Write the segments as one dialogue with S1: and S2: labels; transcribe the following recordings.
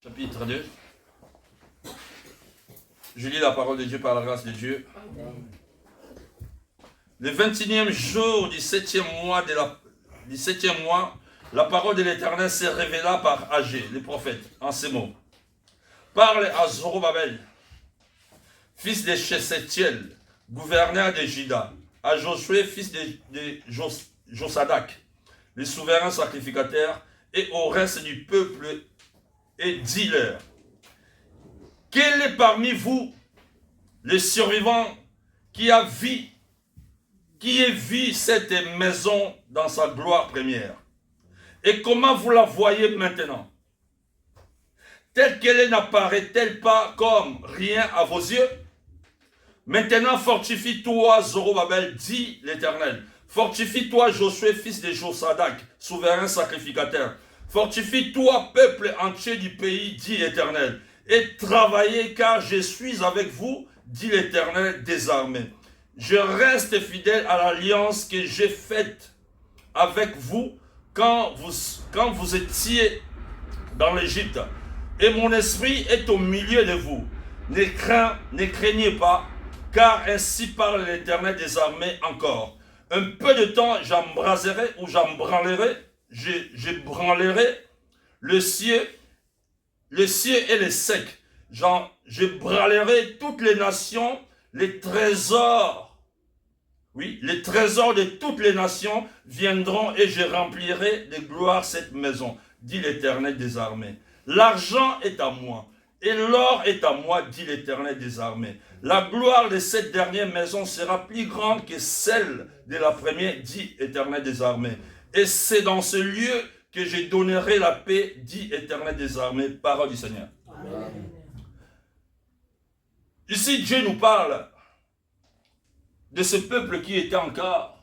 S1: Chapitre 2. Je lis la parole de Dieu par la grâce de Dieu. Le 21e jour du 7e mois, la parole de l'Éternel s'est révélée par Agé, le prophète, en ces mots. Parle à Zorobabel, fils de Shealtiel, gouverneur de Juda, à Josué, fils de Josadak, le souverain sacrificateur, et au reste du peuple, et dis-leur, quel est parmi vous le survivant qui ait vu cette maison dans sa gloire première? Et comment vous la voyez maintenant? Telle qu'elle n'apparaît-elle pas comme rien à vos yeux? Maintenant fortifie-toi, Zorobabel, dit l'Éternel. Fortifie-toi, Josué, fils de Josadak, souverain sacrificateur. Fortifie-toi, peuple entier du pays, dit l'Éternel. Et travaillez, car je suis avec vous, dit l'Éternel des armées. Je reste fidèle à l'alliance que j'ai faite avec vous quand vous étiez dans l'Égypte. Et mon esprit est au milieu de vous. Ne craignez pas, car ainsi parle l'Éternel des armées encore. Un peu de temps, j'embraserai ou je branlerai le ciel et les secs. Je branlerai toutes les nations, les trésors. Oui, les trésors de toutes les nations viendront et je remplirai de gloire cette maison, dit l'Éternel des armées. L'argent est à moi et l'or est à moi, dit l'Éternel des armées. La gloire de cette dernière maison sera plus grande que celle de la première, dit l'Éternel des armées. Et c'est dans ce lieu que je donnerai la paix, dit l'Éternel des armées, parole du Seigneur. Amen. Ici, Dieu nous parle de ce peuple qui était encore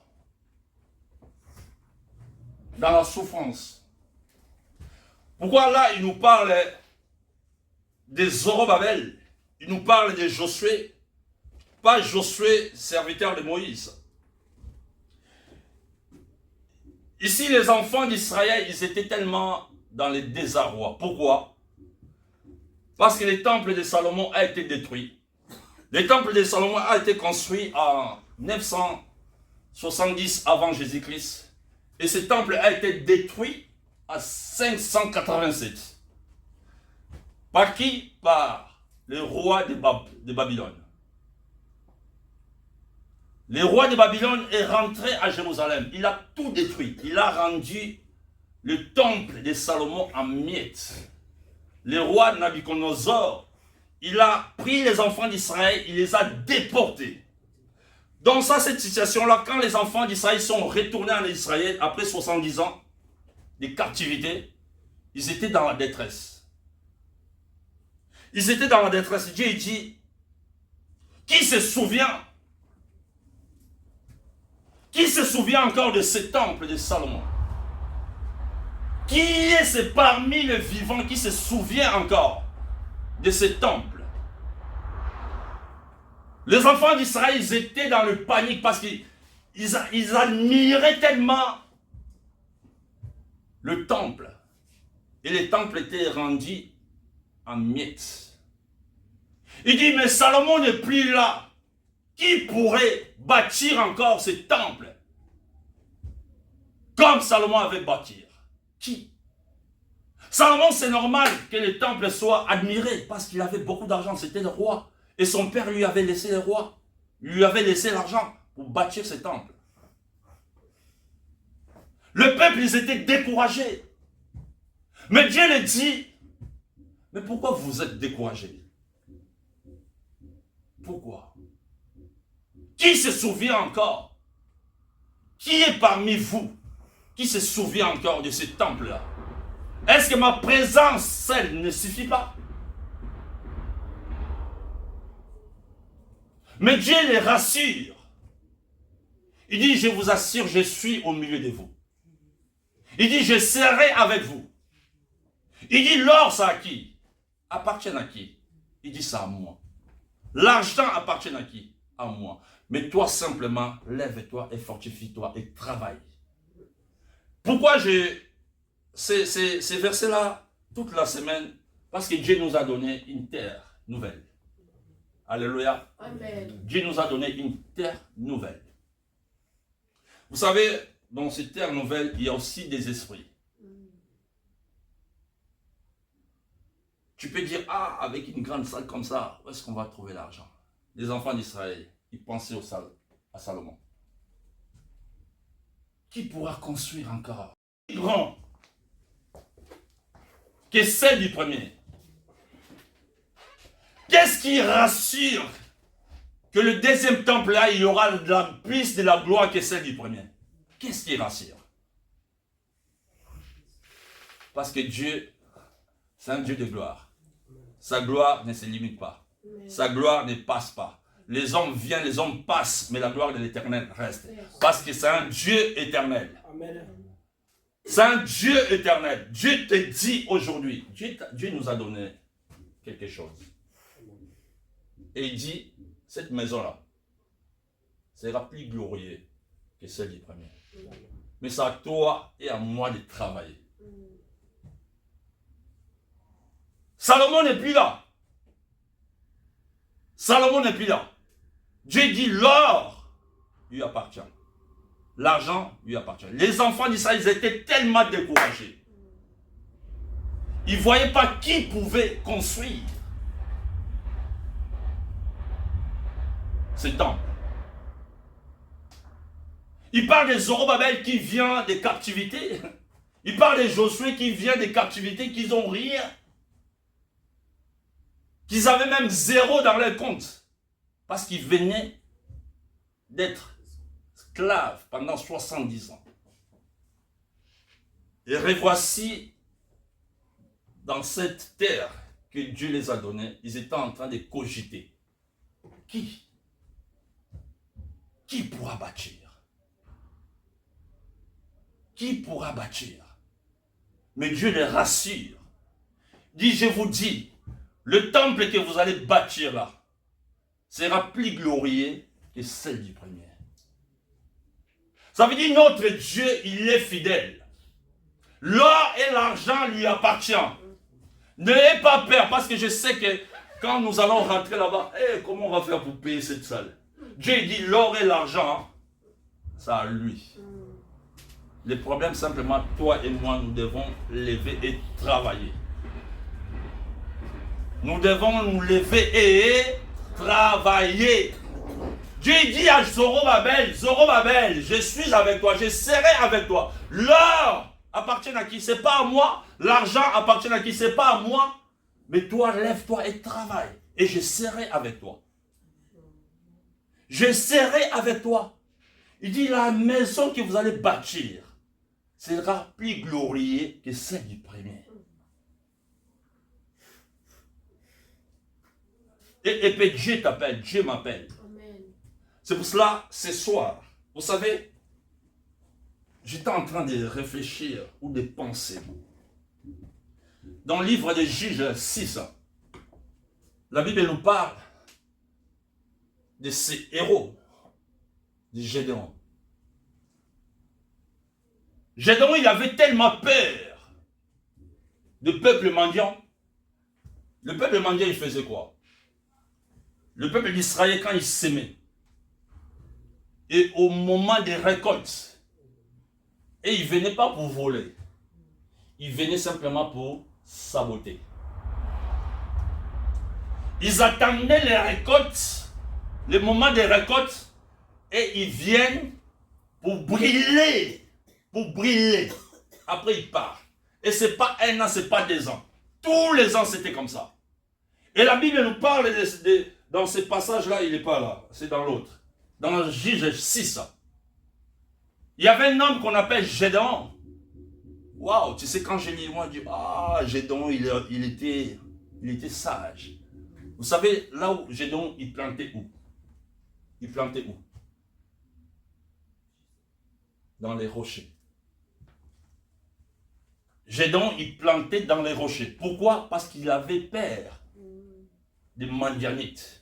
S1: dans la souffrance. Pourquoi là, il nous parle de Zorobabel, il nous parle de Josué, pas Josué, serviteur de Moïse. Ici, les enfants d'Israël, ils étaient tellement dans le désarroi. Pourquoi? Parce que le temple de Salomon a été détruit. Le temple de Salomon a été construit en 970 avant Jésus-Christ. Et ce temple a été détruit en 587. Par qui? Par le roi de Babylone. Le roi de Babylone est rentré à Jérusalem. Il a tout détruit. Il a rendu le temple de Salomon en miettes. Le roi Nabuchodonosor, il a pris les enfants d'Israël, il les a déportés. Dans cette situation-là, quand les enfants d'Israël sont retournés en Israël après 70 ans de captivité, ils étaient dans la détresse. Ils étaient dans la détresse. Dieu dit, qui se souvient encore de ce temple de Salomon? Qui est parmi les vivants qui se souvient encore de ce temple? Les enfants d'Israël, ils étaient dans le panique parce qu'ils admiraient tellement le temple. Et le temple était rendu en miettes. Il dit, mais Salomon n'est plus là. Qui pourrait bâtir encore ce temple comme Salomon avait bâti? Qui? Salomon, c'est normal que le temple soit admiré parce qu'il avait beaucoup d'argent, c'était le roi. Et son père lui avait laissé le roi, lui avait laissé l'argent pour bâtir ce temple. Le peuple, ils étaient découragés. Mais Dieu leur dit, mais pourquoi vous êtes découragés? Pourquoi? Qui se souvient encore? Qui est parmi vous qui se souvient encore de ce temple-là? Est-ce que ma présence seule ne suffit pas? Mais Dieu les rassure. Il dit, je vous assure, je suis au milieu de vous. Il dit, je serai avec vous. Il dit, l'or, ça à qui? Appartient à qui? Il dit, ça à moi. L'argent appartient à qui? À moi. Mais toi, simplement, lève-toi et fortifie-toi et travaille. Pourquoi ces versets-là, toute la semaine, Parce que Dieu nous a donné une terre nouvelle. Alléluia.
S2: Amen.
S1: Dieu nous a donné une terre nouvelle. Vous savez, dans cette terre nouvelle, il y a aussi des esprits. Tu peux dire, ah, avec une grande salle comme ça, où est-ce qu'on va trouver l'argent? Les enfants d'Israël, ils pensaient à Salomon. Qui pourra construire encore plus grand que celle du premier? Qu'est-ce qui rassure que le deuxième temple là, il y aura plus de la gloire que celle du premier? Qu'est-ce qui rassure? Parce que Dieu, c'est un Dieu de gloire. Sa gloire ne se limite pas. Sa gloire ne passe pas. Les hommes viennent, les hommes passent, mais la gloire de l'Éternel reste. Parce que c'est un Dieu éternel. C'est un Dieu éternel. Dieu te dit aujourd'hui, Dieu nous a donné quelque chose. Et il dit, cette maison-là sera plus glorieuse que celle du premier. Mais c'est à toi et à moi de travailler. Salomon n'est plus là. Salomon n'est plus là. Dieu dit, l'or lui appartient. L'argent lui appartient. Les enfants d'Israël, ils étaient tellement découragés. Ils ne voyaient pas qui pouvait construire ce temple. Il parle de Zorobabel qui vient des captivités. Il parle de Josué qui vient des captivités, qu'ils n'ont rien. Qu'ils avaient même zéro dans leur compte. Parce qu'ils venaient d'être esclaves pendant 70 ans. Et revoici dans cette terre que Dieu les a donnée, ils étaient en train de cogiter. Qui pourra bâtir? Qui pourra bâtir? Mais Dieu les rassure. Dit, je vous dis, le temple que vous allez bâtir là sera plus glorieux que celle du premier. Ça veut dire notre Dieu, il est fidèle. L'or et l'argent lui appartiennent. N'ayez pas peur parce que je sais que quand nous allons rentrer là-bas, comment on va faire pour payer cette salle? Dieu dit l'or et l'argent, c'est à lui. Le problème simplement, toi et moi, nous devons lever et travailler. Nous devons nous lever et travailler. Dieu dit à Zorobabel, Zorobabel, je suis avec toi, je serai avec toi. L'or appartient à qui? C'est pas à moi. L'argent appartient à qui? C'est pas à moi. Mais toi, lève-toi et travaille. Et je serai avec toi. Je serai avec toi. Il dit, la maison que vous allez bâtir sera plus glorieuse que celle du premier. Et puis Dieu t'appelle, Dieu m'appelle. C'est pour cela, ce soir, vous savez, j'étais en train de réfléchir ou de penser. Dans le livre de Juges 6, la Bible nous parle de ces héros, de Gédéon. Gédéon, il avait tellement peur du peuple mendiant. Le peuple mendiant, il faisait quoi? Le peuple d'Israël, quand il s'aimait, et au moment des récoltes, et il ne venait pas pour voler, il venait simplement pour saboter. Ils attendaient les récoltes, le moment des récoltes, et ils viennent pour brûler. Pour brûler. Après, ils partent. Et ce n'est pas 1 an, ce n'est pas 2 ans. Tous les ans, c'était comme ça. Et la Bible nous parle dans ce passage-là, il n'est pas là, c'est dans l'autre. Dans Juge 6. Il y avait un homme qu'on appelle Gédéon. Waouh, tu sais, quand je lis, moi, je dis, ah, Gédéon, il était sage. Vous savez, là où Gédéon, il plantait où? Il plantait où? Dans les rochers. Gédéon, il plantait dans les rochers. Pourquoi? Parce qu'il avait peur des Madianites.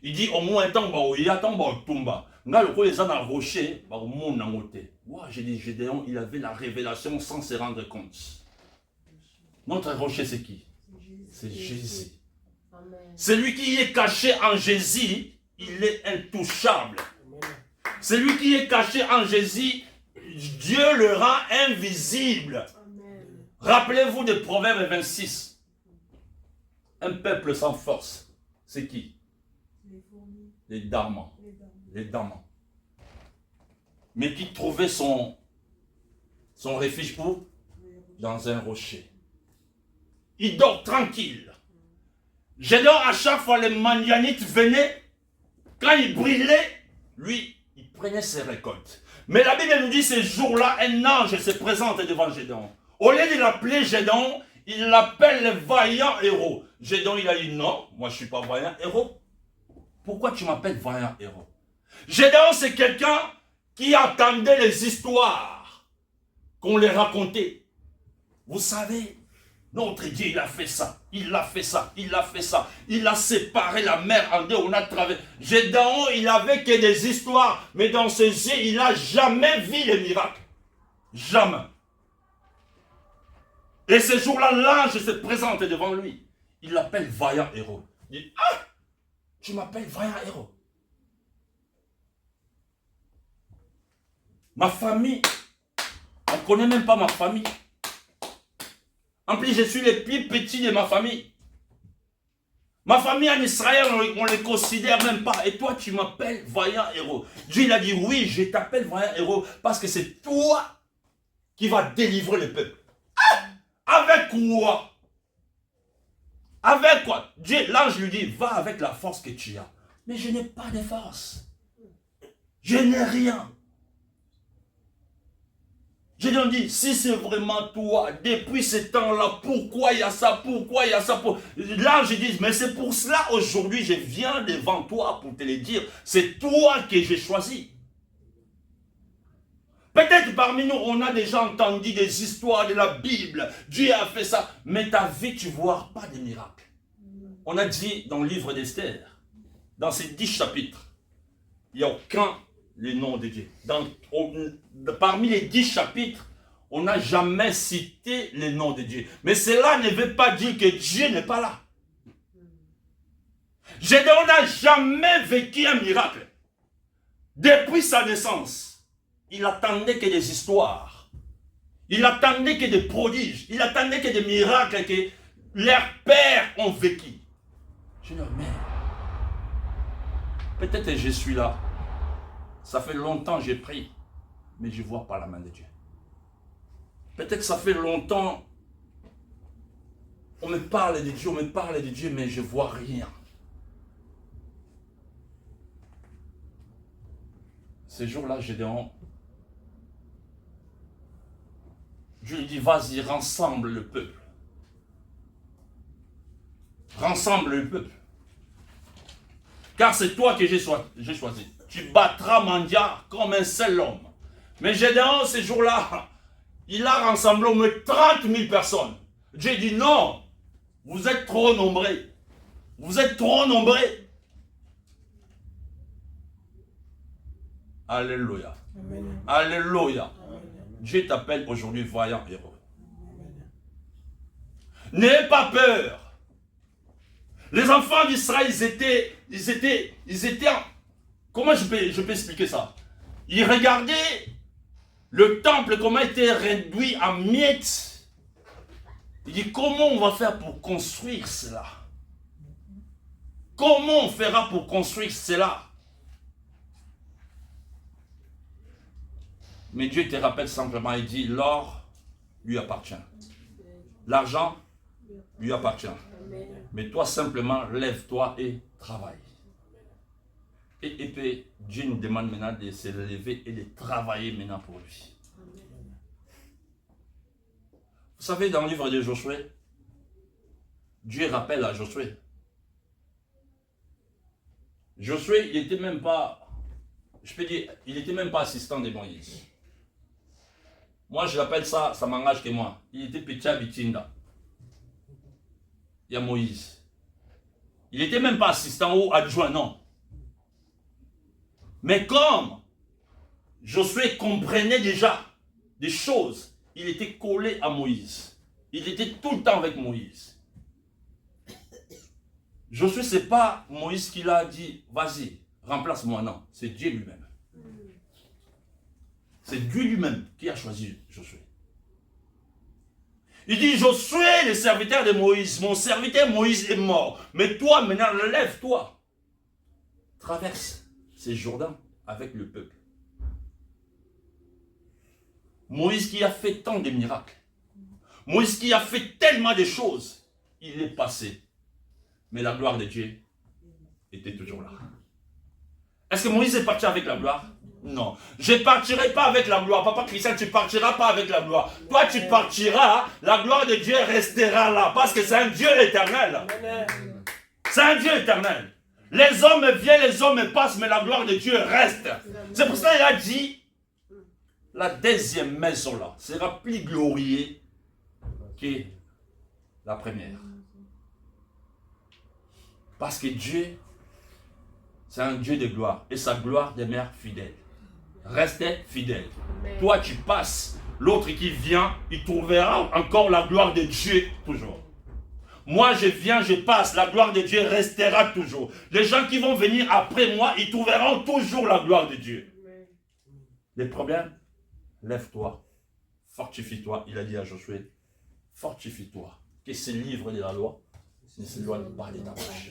S1: Il dit, au moins, il y a tant de tomba. Là, le coup, les gens dans le rocher, j'ai dit, Gédéon, il avait la révélation sans se rendre compte. Notre rocher, c'est qui? c'est Jésus.
S2: Amen.
S1: Celui qui est caché en Jésus, il est intouchable. Celui qui est caché en Jésus, Dieu le rend invisible.
S2: Amen.
S1: Rappelez-vous de Proverbe 26. Un peuple sans force, c'est qui? Les damans. Les damans. Mais qui trouvait son refuge où? Dans un rocher. Il dort tranquille. Gédéon, à chaque fois les Madianites venaient, quand il brillait, lui, il prenait ses récoltes. Mais la Bible nous dit, ces jours-là, un ange se présente devant Gédéon. Au lieu de l'appeler Gédéon, il l'appelle le vaillant héros. Gédéon, il a dit, non, moi je ne suis pas vaillant héros. Pourquoi tu m'appelles vaillant héros? Gédéon, c'est quelqu'un qui attendait les histoires qu'on les racontait. Vous savez, notre Dieu, il a fait ça, il a fait ça, il a fait ça. Il a séparé la mer en deux, on a traversé. Gédéon, il avait que des histoires, mais dans ses yeux, il n'a jamais vu les miracles. Jamais. Et ce jour-là, l'ange se présente devant lui. Il l'appelle vaillant héros. Il dit, ah, tu m'appelles vaillant héros. Ma famille, on ne connaît même pas ma famille. En plus, je suis le plus petit de ma famille. Ma famille en Israël, on ne les considère même pas. Et toi, tu m'appelles vaillant héros. Dieu il a dit, oui, je t'appelle vaillant héros parce que c'est toi qui vas délivrer le peuple. Ah! Avec quoi? Avec quoi? Dieu, l'ange lui dit, va avec la force que tu as. Mais je n'ai pas de force. Je n'ai rien. Je lui ai dit, si c'est vraiment toi, depuis ce temps-là, pourquoi il y a ça, pourquoi il y a ça Là, je dis, mais c'est pour cela, aujourd'hui, je viens devant toi pour te le dire, c'est toi que j'ai choisi. Peut-être parmi nous, on a déjà entendu des histoires de la Bible, Dieu a fait ça, mais ta vie, tu ne vois pas de miracles. On a dit dans le livre d'Esther, dans ces 10 chapitres, il n'y a aucun le nom de Dieu. Parmi les 10 chapitres, on n'a jamais cité le nom de Dieu. Mais cela ne veut pas dire que Dieu n'est pas là. Gédéon n'a jamais vécu un miracle. Depuis sa naissance, il attendait que des histoires. Il attendait que des prodiges. Il attendait que des miracles que leurs pères ont vécu. Je dis, mais peut-être que je suis là. Ça fait longtemps que j'ai pris, mais je ne vois pas la main de Dieu. Peut-être que ça fait longtemps, on me parle de Dieu, mais je ne vois rien. Ce jour-là, Gédéon, Dieu lui dit, vas-y, rassemble le peuple. Rassemble le peuple. Car c'est toi que j'ai choisi. Tu battras Mandia comme un seul homme. Mais Gédéon, ce jour-là, il a rassemblé au moins 30 000 personnes. Dieu dit non, vous êtes trop nombreux. Vous êtes trop nombreux. Alléluia.
S2: Amen.
S1: Alléluia.
S2: Amen.
S1: Dieu t'appelle aujourd'hui voyant héros. N'ayez pas peur. Les enfants d'Israël, ils étaient en... Comment je peux expliquer ça? Ils regardaient le temple, comment il était réduit en miettes. Il dit, comment on va faire pour construire cela? Comment on fera pour construire cela? Mais Dieu te rappelle simplement, il dit, l'or lui appartient. L'argent lui appartient. Mais toi simplement, lève-toi et travaille. Et puis, Dieu nous demande maintenant de se lever et de travailler maintenant pour lui. Vous savez, dans le livre de Josué, Dieu rappelle à Josué. Josué, il n'était même pas, je peux dire, il n'était même pas assistant de Moïse. Moi, je l'appelle ça, ça m'engage que moi. Il était petit à Bitinda. Il y a Moïse. Il n'était même pas assistant ou adjoint, non. Mais comme Josué comprenait déjà des choses, il était collé à Moïse. Il était tout le temps avec Moïse. Josué, ce n'est pas Moïse qui l'a dit, vas-y, remplace-moi. Non, c'est Dieu lui-même. C'est Dieu lui-même qui a choisi Josué. Il dit, Josué, le serviteur de Moïse, mon serviteur Moïse est mort. Mais toi, maintenant, lève-toi. Traverse ces Jourdains avec le peuple. Moïse qui a fait tant de miracles. Moïse qui a fait tellement de choses. Il est passé. Mais la gloire de Dieu était toujours là. Est-ce que Moïse est parti avec la gloire? Non. Je ne partirai pas avec la gloire. Papa Christian, tu ne partiras pas avec la gloire. Toi, tu partiras. La gloire de Dieu restera là. Parce que c'est un Dieu éternel. C'est un Dieu éternel. Les hommes viennent, les hommes passent, mais la gloire de Dieu reste. C'est pour ça qu'il a dit, la deuxième maison là sera plus glorieuse que la première. Parce que Dieu, c'est un Dieu de gloire. Et sa gloire demeure fidèle. Restez fidèle. Toi, tu passes. L'autre qui vient, il trouvera encore la gloire de Dieu toujours. Moi, je viens, je passe. La gloire de Dieu restera toujours. Les gens qui vont venir après moi, ils trouveront toujours la gloire de Dieu. Les problèmes, lève-toi. Fortifie-toi. Il a dit à Josué, fortifie-toi. Que ce livre de la loi ne s'éloigne pas de ta bouche.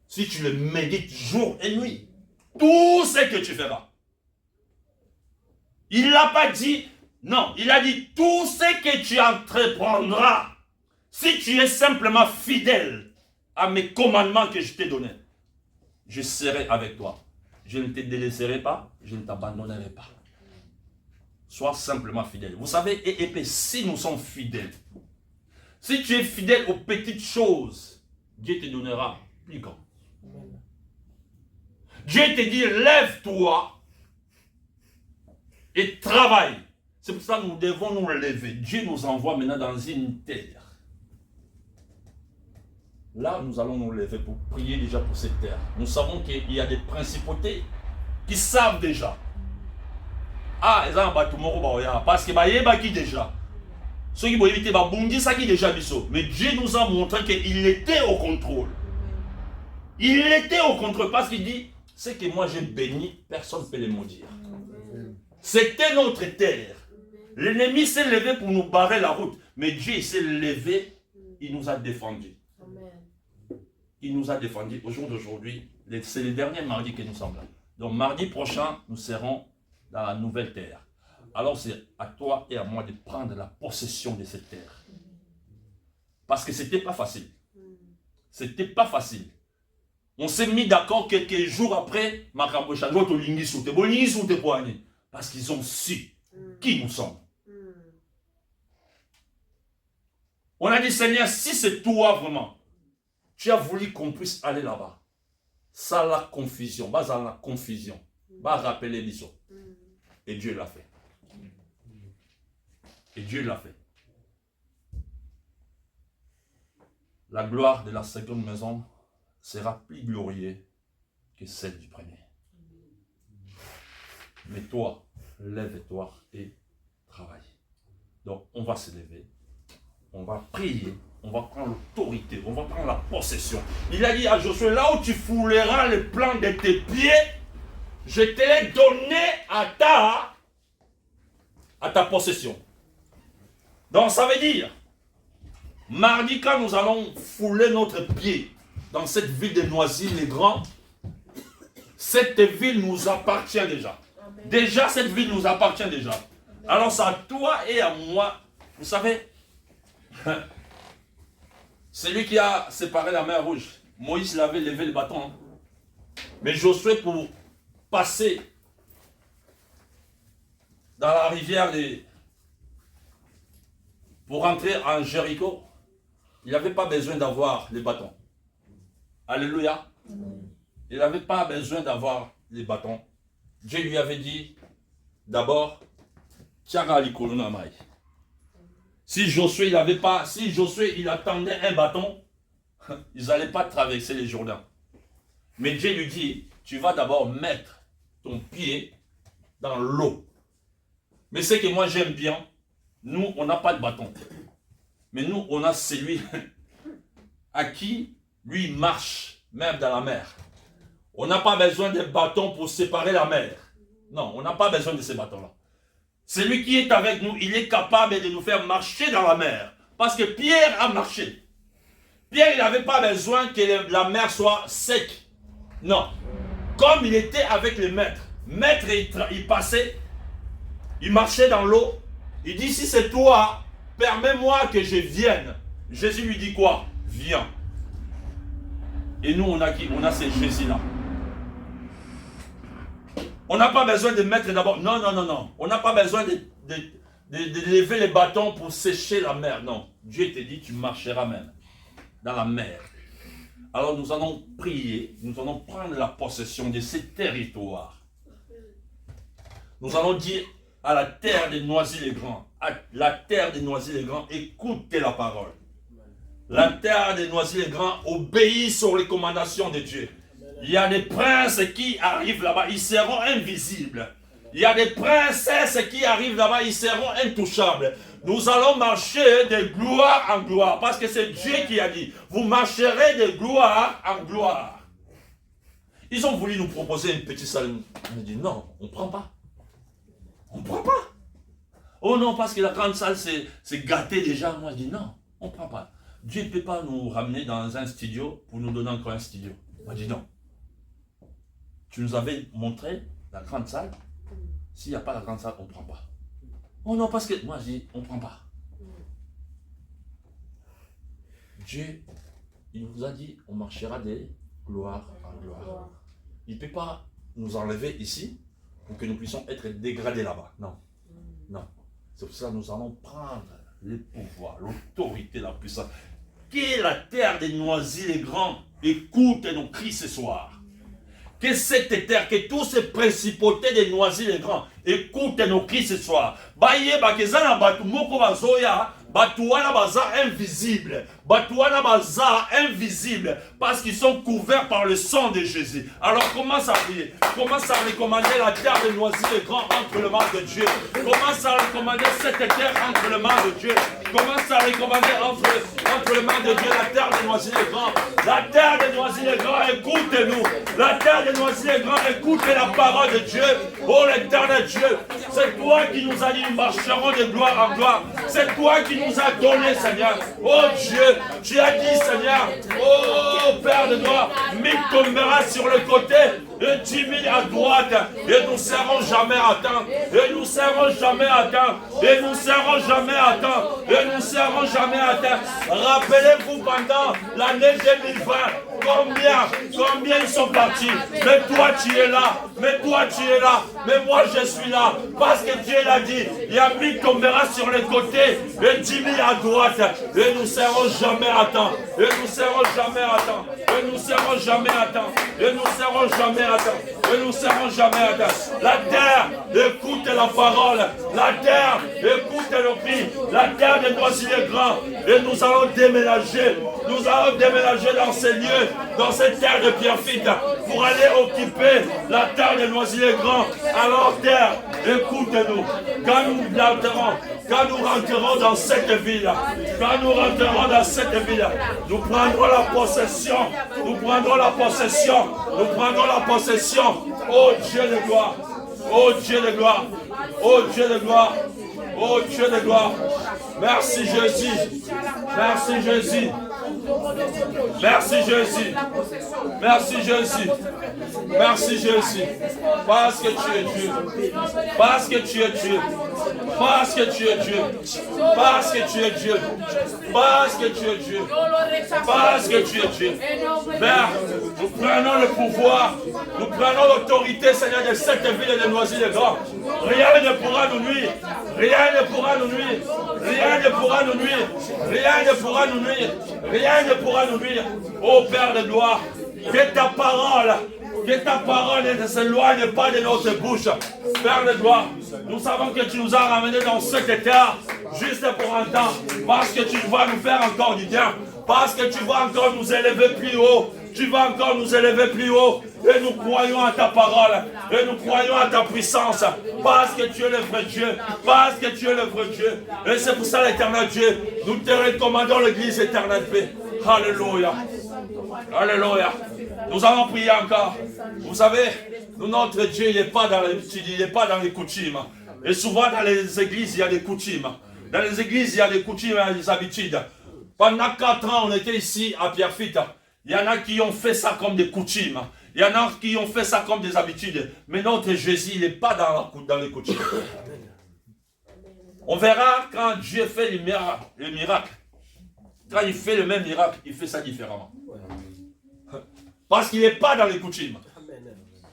S1: Si tu le médites jour et nuit, tout ce que tu feras. Il n'a pas dit, non, il a dit tout ce que tu entreprendras. Si tu es simplement fidèle à mes commandements que je t'ai donnés, je serai avec toi. Je ne te délaisserai pas, je ne t'abandonnerai pas. Sois simplement fidèle. Vous savez, et si nous sommes fidèles, si tu es fidèle aux petites choses, Dieu te donnera plus grand. Dieu te dit, lève-toi et travaille. C'est pour ça que nous devons nous lever. Dieu nous envoie maintenant dans une terre. Là, nous allons nous lever pour prier déjà pour cette terre. Nous savons qu'il y a des principautés qui savent déjà. Ah, ils ont un parce que qui déjà. Ceux qui vont éviter ça qui déjà biso. Mais Dieu nous a montré qu'il était au contrôle. Il était au contrôle parce qu'il dit, c'est que moi j'ai béni, personne ne peut le maudire. C'était notre terre. L'ennemi s'est levé pour nous barrer la route. Mais Dieu s'est levé, il nous a défendus. Il nous a défendus. Au jour d'aujourd'hui, c'est le dernier mardi que nous sommes là. Donc mardi prochain, nous serons dans la nouvelle terre. Alors c'est à toi et à moi de prendre la possession de cette terre. Parce que c'était pas facile. C'était pas facile. On s'est mis d'accord quelques jours après, parce qu'ils ont su qui nous sommes. On a dit, Seigneur, si c'est toi vraiment, tu as voulu qu'on puisse aller là-bas. Ça la confusion, la confusion, rappeler les choses. Et Dieu l'a fait. Et Dieu l'a fait. La gloire de la seconde maison sera plus glorieuse que celle du premier. Mais toi, lève-toi et travaille. Donc, on va se lever. On va prier. On va prendre l'autorité. On va prendre la possession. Il a dit à Josué, là où tu fouleras le plan de tes pieds, je te l'ai donné à ta possession. Donc, ça veut dire, mardi, quand nous allons fouler notre pied dans cette ville de Noisy-le-Grand, cette ville nous appartient déjà. Amen. Déjà, cette ville nous appartient déjà. Amen. Alors, c'est à toi et à moi. Vous savez, c'est lui qui a séparé la mer Rouge. Moïse l'avait levé le bâton. Mais Josué, pour passer dans la rivière, pour rentrer en Jéricho, il n'avait pas besoin d'avoir les bâtons. Alléluia. Il n'avait pas besoin d'avoir les bâtons. Dieu lui avait dit, d'abord, si Josué il attendait un bâton, ils n'allaient pas traverser les Jourdains. Mais Dieu lui dit, tu vas d'abord mettre ton pied dans l'eau. Mais ce que moi j'aime bien, nous on n'a pas de bâton. Mais nous on a celui à qui lui marche même dans la mer. On n'a pas besoin de bâtons pour séparer la mer. Non, on n'a pas besoin de ces bâtons-là. Celui qui est avec nous, il est capable de nous faire marcher dans la mer. Parce que Pierre a marché. Pierre, il n'avait pas besoin que la mer soit sec. Non. Comme il était avec les maîtres. Maître, il passait, il marchait dans l'eau. Il dit, si c'est toi, permets-moi que je vienne. Jésus lui dit quoi? Viens. Et nous, on a qui? On a ce Jésus-là. On n'a pas besoin de mettre d'abord. Non, non, non, non. On n'a pas besoin de lever les bâtons pour sécher la mer. Non. Dieu te dit, tu marcheras même dans la mer. Alors nous allons prier, nous allons prendre la possession de ces territoires. Nous allons dire à la terre des Noisy-le-Grand, à la terre des Noisy-le-Grand, écoutez la parole. La terre des Noisy-le-Grand obéit sur les recommandations de Dieu. Il y a des princes qui arrivent là-bas, ils seront invisibles. Il y a des princesses qui arrivent là-bas, ils seront intouchables. Nous allons marcher de gloire en gloire, parce que c'est Dieu qui a dit, vous marcherez de gloire en gloire. Ils ont voulu nous proposer une petite salle. On a dit non, on ne prend pas. On ne prend pas. Oh non, parce que la grande salle, c'est gâté déjà. Moi, je dis non, on ne prend pas. Dieu ne peut pas nous ramener dans un studio pour nous donner encore un studio. Moi, je dis non. Tu nous avais montré la grande salle. S'il n'y a pas la grande salle, on ne prend pas. Oh non, parce que moi, je dis, on ne prend pas. Dieu, il nous a dit, on marchera de gloire en gloire. Il ne peut pas nous enlever ici pour que nous puissions être dégradés là-bas. Non. Non. C'est pour ça que nous allons prendre le pouvoir, l'autorité, la puissance. Que la terre des Noisy-le-Grand écoute nos cris ce soir. Que cette terre, que tous ces principautés des Noisy-le-Grand écoutent nos cris ce soir. Baye bakezana batu moko bazoya, batuana baza invisible. Batuana baza invisible parce qu'ils sont couverts par le sang de Jésus. Alors commence à prier. Commence à recommander la terre des Noisy-le-Grand entre les mains de Dieu. Commence à recommander cette terre entre les mains de Dieu. Commence à recommander entre les mains de Dieu la terre des Noisy-le-Grand. La terre des Noisy-le-Grand, écoute-nous. La terre des Noisy-le-Grand, écoute la parole de Dieu. Oh l'éternel Dieu, c'est toi qui nous as dit nous marcherons de gloire en gloire. C'est toi qui nous as donné, Seigneur. Oh Dieu, tu as dit, Seigneur, oh Père de gloire, 1000 tombera sur le côté et 10 000 à droite, et nous ne serons jamais atteints, et nous ne serons jamais atteints, et nous ne serons jamais atteints, et nous ne serons jamais atteints. Rappelez-vous pendant l'année 2020, combien ils sont partis. Mais toi tu es là, mais toi tu es là, mais moi je suis là, parce que Dieu l'a dit, il y a 1000 tombera sur les côtés, et 10 000 à droite, et nous ne serons jamais atteints, et nous ne serons jamais atteints, et nous ne serons jamais atteints, et nous ne serons jamais atteints, et nous ne serons jamais atteints. La terre, écoute la parole, la terre, écoute le cri, la terre des Noisy-le-Grand, et nous allons déménager dans ces lieux, dans cette terre de Pierrefitte, pour aller occuper la terre des Noisy-le-Grand. Alors terre, écoute-nous, quand nous rentrerons dans cette ville, nous prendrons la possession, oh Dieu de gloire, oh Dieu de gloire, oh Dieu de gloire, oh Dieu de gloire. Merci Jésus, merci Jésus. Merci Jésus. Merci Jésus. Merci Jésus. Parce que tu es Dieu. Parce que tu es Dieu. Parce que tu es Dieu. Parce que tu es Dieu. Parce que tu es Dieu. Parce que tu es Dieu. Père, nous prenons le pouvoir. Nous prenons l'autorité, Seigneur, de cette ville de Noisy-le-Grand. Rien ne pourra nous nuire. Rien ne pourra nous nuire. Rien ne pourra nous nuire. Rien ne pourra nous nuire. Rien ne pourra nous nuire. Ô Père de gloire, que ta parole ne s'éloigne pas de notre bouche. Père de gloire, nous savons que tu nous as ramenés dans cette terre juste pour un temps, parce que tu vas nous faire encore du bien, parce que tu vas encore nous élever plus haut. Tu vas encore nous élever plus haut. Et nous croyons à ta parole. Et nous croyons à ta puissance. Parce que tu es le vrai Dieu. Parce que tu es le vrai Dieu. Et c'est pour ça, l'éternel Dieu, nous te recommandons l'église éternelle paix. Alléluia. Alléluia. Nous allons prier encore. Vous savez, notre Dieu, il n'est pas dans l'habitude, il n'est pas dans les coutumes. Et souvent dans les églises, il y a des coutumes. Dans les églises, il y a des coutumes et des habitudes. Pendant 4 ans, on était ici à Pierrefitte. Il y en a qui ont fait ça comme des coutumes. Il y en a qui ont fait ça comme des habitudes. Mais notre Jésus, il n'est pas dans les coutumes. On verra quand Dieu fait les miracles. Quand il fait le même miracle, il fait ça différemment. Parce qu'il n'est pas dans les coutumes.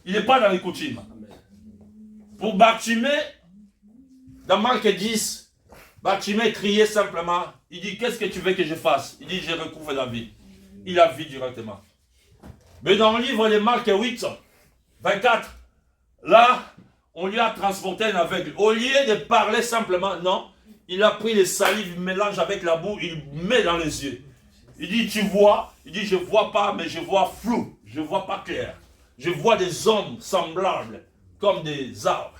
S1: Il n'est pas dans les coutumes. Pour Bartimée, dans Marc 10, Bartimée criait simplement. Il dit, qu'est-ce que tu veux que je fasse? Il dit, je recouvre la vie. Il a vu directement. Mais dans le livre de Marc 8, 24, là, on lui a transporté un aveugle. Au lieu de parler simplement, non, il a pris les salives, il mélange avec la boue, il met dans les yeux. Il dit, tu vois? Il dit, je ne vois pas, mais je vois flou. Je ne vois pas clair. Je vois des hommes semblables, comme des arbres.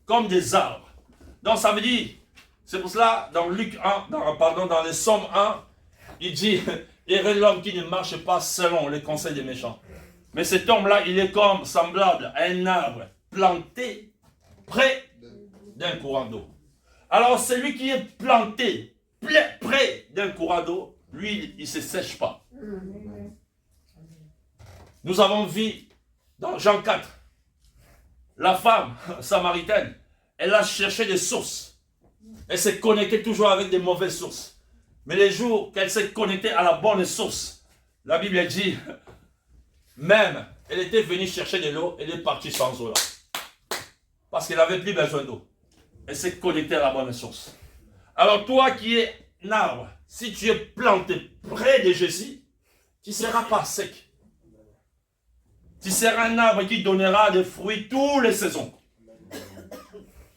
S1: Comme des arbres. Donc ça veut dire, c'est pour cela, dans Luc 1, dans les Psaumes 1, il dit, heureux l'homme qui ne marche pas selon les conseils des méchants. Mais cet homme-là, il est comme semblable à un arbre planté près d'un courant d'eau. Alors celui qui est planté près d'un courant d'eau, lui, il ne se sèche pas. Nous avons vu dans Jean 4, la femme samaritaine, elle a cherché des sources. Elle s'est connectée toujours avec des mauvaises sources. Mais les jours qu'elle s'est connectée à la bonne source, la Bible dit, même, elle était venue chercher de l'eau, elle est partie sans eau là. Parce qu'elle n'avait plus besoin d'eau. Elle s'est connectée à la bonne source. Alors toi qui es un arbre, si tu es planté près de Jésus, tu ne seras pas sec. Tu seras un arbre qui donnera des fruits toutes les saisons.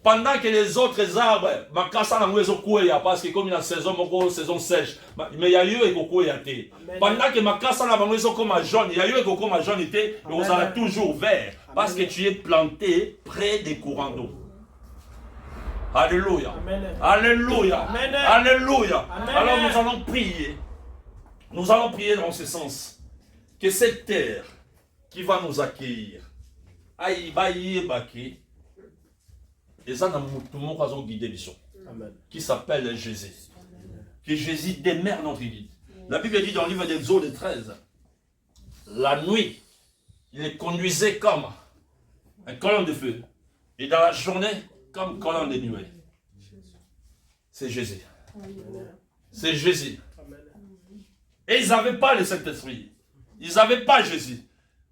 S1: Pendant que les autres arbres, parce que comme la saison sèche, mais il y a eu et pendant que ma casse comme jaune, il y a eu comme jaune était, vous allez toujours vert, parce que tu es planté près des courants d'eau. Alléluia. Alléluia. Alléluia. Alors nous allons prier. Nous allons prier dans ce sens. Que cette terre qui va nous accueillir, qui s'appelle Jésus. Que Jésus demeure notre guide. La Bible dit dans le livre d'Exode 13, la nuit, il les conduisait comme un colonne de feu. Et dans la journée, comme colonne de nuée. C'est Jésus. C'est Jésus. Et ils n'avaient pas le Saint-Esprit. Ils n'avaient pas Jésus.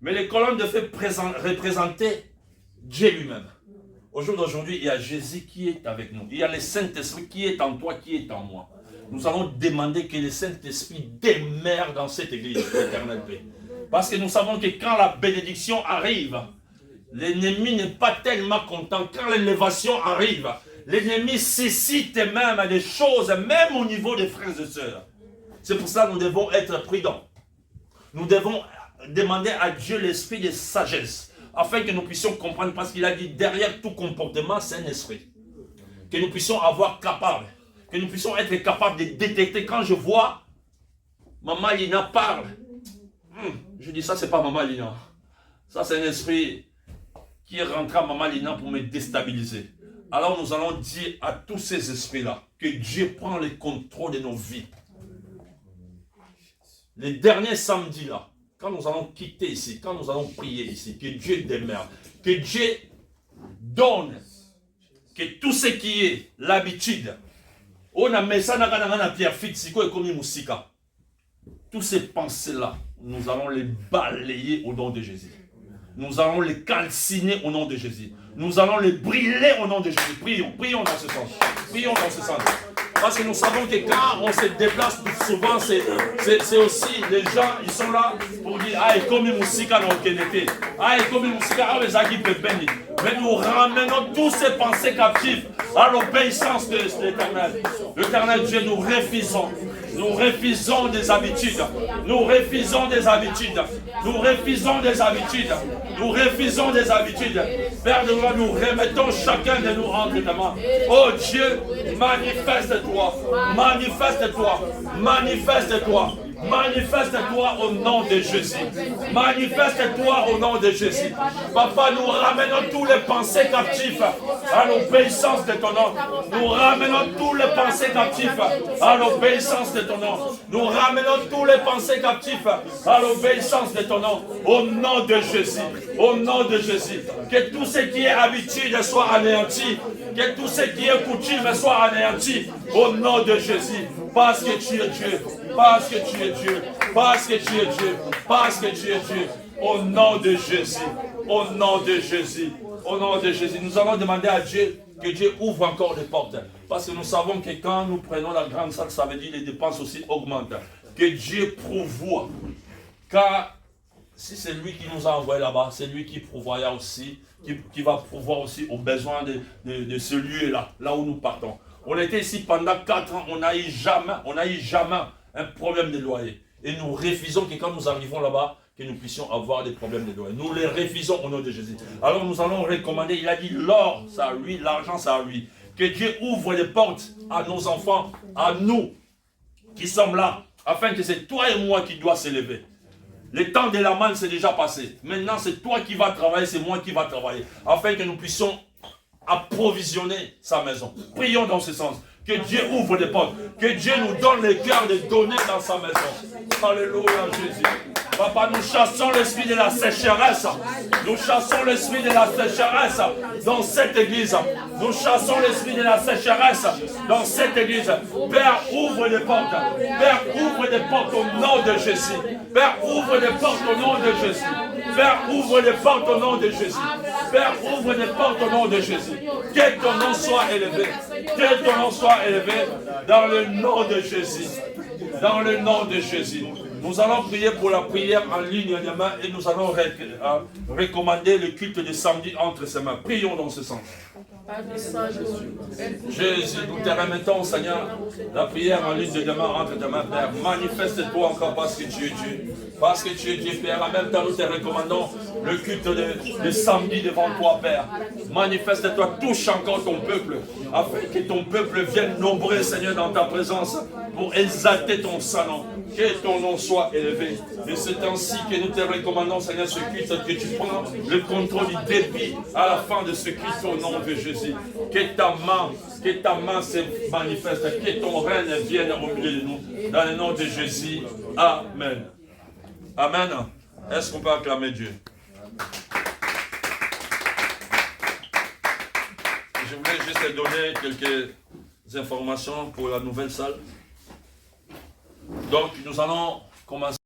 S1: Mais les colonnes de feu représentaient Dieu lui-même. Au jour d'aujourd'hui, il y a Jésus qui est avec nous. Il y a le Saint-Esprit qui est en toi, qui est en moi. Nous allons demander que le Saint-Esprit demeure dans cette église éternelle paix. Parce que nous savons que quand la bénédiction arrive, l'ennemi n'est pas tellement content. Quand l'élévation arrive, l'ennemi suscite même des choses, même au niveau des frères et sœurs. C'est pour ça que nous devons être prudents. Nous devons demander à Dieu l'esprit de sagesse, afin que nous puissions comprendre, parce qu'il a dit derrière tout comportement, c'est un esprit. Que nous puissions avoir capable, que nous puissions être capables de détecter. Quand je vois Maman Lina parle, je dis ça c'est pas Maman Lina. Ça c'est un esprit qui est rentré à Maman Lina pour me déstabiliser. Alors nous allons dire à tous ces esprits-là que Dieu prend le contrôle de nos vies. Les derniers samedis là, quand nous allons quitter ici, quand nous allons prier ici, que Dieu demeure, que Dieu donne, que tout ce qui est l'habitude, on a mis ça dans Pierrefitte, tous ces pensées-là, nous allons les balayer au nom de Jésus. Nous allons les calciner au nom de Jésus. Nous allons les brûler au nom de Jésus. Prions, prions dans ce sens. Prions dans ce sens. Parce que nous savons que quand on se déplace, souvent c'est aussi les gens, ils sont là pour dire ah, et comme musica dans le ah, et comme musica, ah, les agis pépéni. Mais nous ramenons tous ces pensées captives à l'obéissance de l'Éternel. L'Éternel Dieu, nous refusons. Nous refusons des habitudes. Nous refusons des habitudes. Nous refusons des habitudes. Nous refusons des habitudes. Père de gloire, nous remettons chacun de nous entre tes mains. Oh Dieu, manifeste-toi. Manifeste-toi. Manifeste-toi. Manifeste-toi au nom de Jésus. Manifeste-toi au nom de Jésus. Papa, nous ramenons tous les pensées captifs à l'obéissance de ton nom. Nous ramenons tous les pensées captifs à l'obéissance de ton nom. Nous ramenons tous les pensées captifs à l'obéissance de ton nom. Au nom de Jésus. Au nom de Jésus. Que tout ce qui est habitude soit anéanti. Que tout ce qui est coutume soit anéanti. Au nom de Jésus. Parce que tu es Dieu. Parce que tu es Dieu. Parce que tu es Dieu. Parce que tu es Dieu. Au nom de Jésus. Au nom de Jésus. Au nom de Jésus. Nous allons demander à Dieu que Dieu ouvre encore les portes. Parce que nous savons que quand nous prenons la grande salle, ça veut dire que les dépenses aussi augmentent. Que Dieu pourvoie. Car si c'est lui qui nous a envoyés là-bas, c'est lui qui pourvoira aussi, qui va pourvoir aussi aux besoins de ce lieu-là, là où nous partons. On était ici pendant 4 ans, on n'a eu jamais un problème de loyer. Et nous refusons que quand nous arrivons là-bas, que nous puissions avoir des problèmes de loyer. Nous les refusons au nom de Jésus. Alors nous allons recommander, il a dit l'or, c'est à lui, l'argent, c'est à lui. Que Dieu ouvre les portes à nos enfants, à nous qui sommes là, afin que c'est toi et moi qui dois s'élever. Le temps de la manne c'est déjà passé. Maintenant c'est toi qui vas travailler, c'est moi qui va travailler. Afin que nous puissions approvisionner sa maison. Prions dans ce sens. Que Dieu ouvre les portes. Que Dieu nous donne le cœur de donner dans sa maison. Alléluia Jésus. Papa, nous chassons l'esprit de la sécheresse. Nous chassons l'esprit de la sécheresse dans cette église. Nous chassons l'esprit de la sécheresse dans cette église. Père, ouvre les portes. Père, ouvre les portes au nom de Jésus. Père, ouvre les portes au nom de Jésus. Père, ouvre les portes au nom de Jésus. Père, ouvre les portes au nom de Jésus. Que ton nom soit élevé. Que ton nom soit élevé dans le nom de Jésus. Dans le nom de Jésus. Nous allons prier pour la prière en ligne demain et nous allons recommander le culte de samedi entre ses mains. Prions dans ce sens. Jésus, nous te remettons, Seigneur, la prière en ligne de demain entre tes mains, Père. Manifeste-toi encore parce que tu es Dieu. Parce que tu es Dieu, Père. En même temps, nous te recommandons le culte de samedi devant toi, Père. Manifeste-toi, touche encore ton peuple, afin que ton peuple vienne nombreux, Seigneur, dans ta présence, pour exalter ton saint nom. Que ton nom soit élevé. Et c'est ainsi que nous te recommandons, Seigneur, ce culte, que tu prends le contrôle du débit à la fin de ce culte au nom de Jésus. Que ta main se manifeste, que ton règne vienne au milieu de nous. Dans le nom de Jésus. Amen. Amen. Est-ce qu'on peut acclamer Dieu? Je voulais juste te donner quelques informations pour la nouvelle salle. Donc, nous allons commencer.